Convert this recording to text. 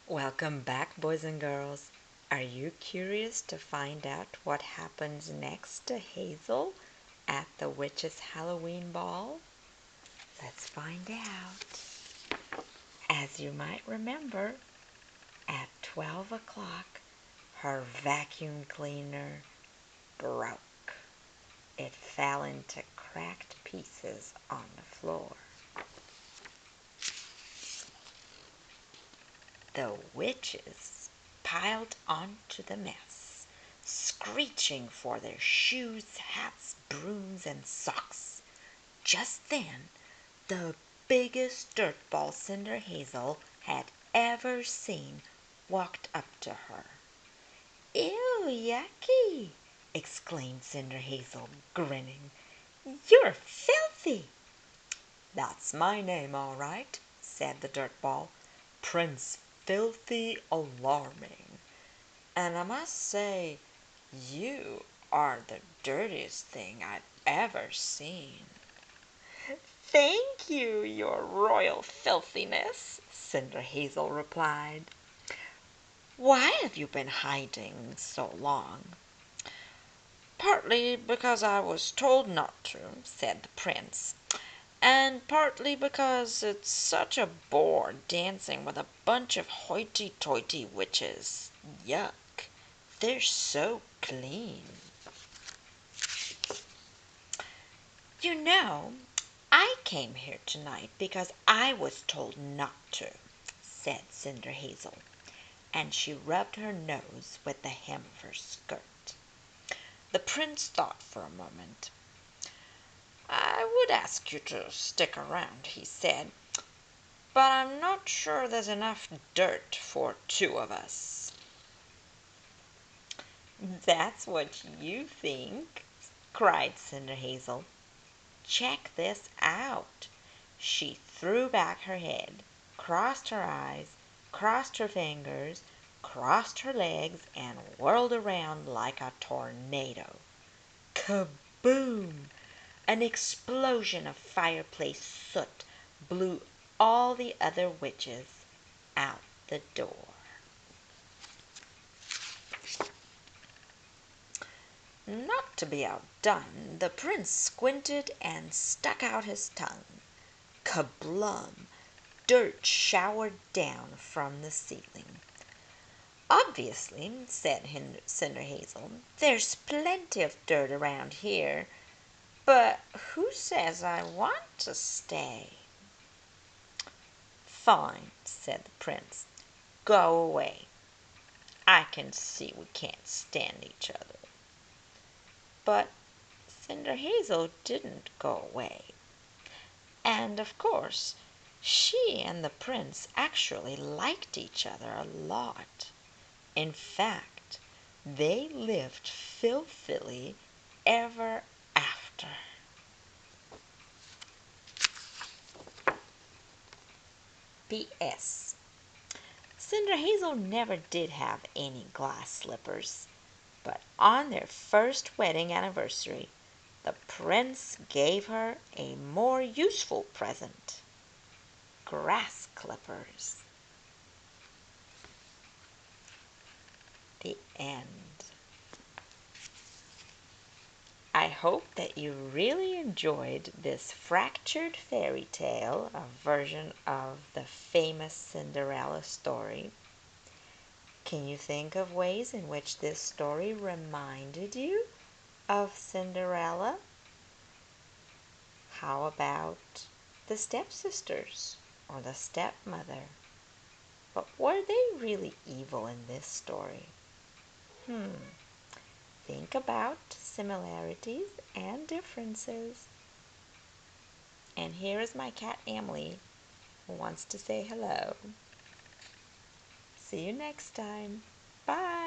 Welcome back, boys and girls. Are you curious to find out what happens next to Hazel at the witch's Halloween ball? Let's find out. As you might remember, at 12 o'clock, her vacuum cleaner broke. It fell into cracked pieces on the floor. The witches piled onto the mess, screeching for their shoes, hats, brooms, and socks. Just then, the biggest dirt ball Cinderhazel had ever seen walked up to her. "Ew, yucky!" exclaimed Cinderhazel, grinning. "You're filthy!" "That's my name, all right," said the dirt ball. "Prince Filthy Alarming. And I must say, you are the dirtiest thing I've ever seen." "Thank you, your royal filthiness," Cinderhazel replied. "Why have you been hiding so long?" "Partly because I was told not to," said the prince, "and partly because it's such a bore dancing with a bunch of hoity-toity witches. Yuck! They're so clean." "You know, I came here tonight because I was told not to," said Cinderhazel, and she rubbed her nose with the hem of her skirt. The prince thought for a moment. "I would ask you to stick around," he said, "but I'm not sure there's enough dirt for two of us." "That's what you think," cried Cinderhazel. "Check this out." She threw back her head, crossed her eyes, crossed her fingers, crossed her legs, and whirled around like a tornado. Kaboom! An explosion of fireplace soot blew all the other witches out the door. Not to be outdone, the prince squinted and stuck out his tongue. Kablum! Dirt showered down from the ceiling. "Obviously," said Cinderhazel, "there's plenty of dirt around here, but who says I want to stay?" "Fine," said the prince. "Go away. I can see we can't stand each other." But Cinderhazel didn't go away. And, of course, she and the prince actually liked each other a lot. In fact, they lived filthily ever after. P.S. Cinderhazel never did have any glass slippers, but on their first wedding anniversary, the prince gave her a more useful present: grass clippers. The end. I hope that you really enjoyed this fractured fairy tale, a version of the famous Cinderella story. Can you think of ways in which this story reminded you of Cinderella? How about the stepsisters or the stepmother? But were they really evil in this story? Think about similarities and differences. And here is my cat Emily, who wants to say hello. See you next time. Bye.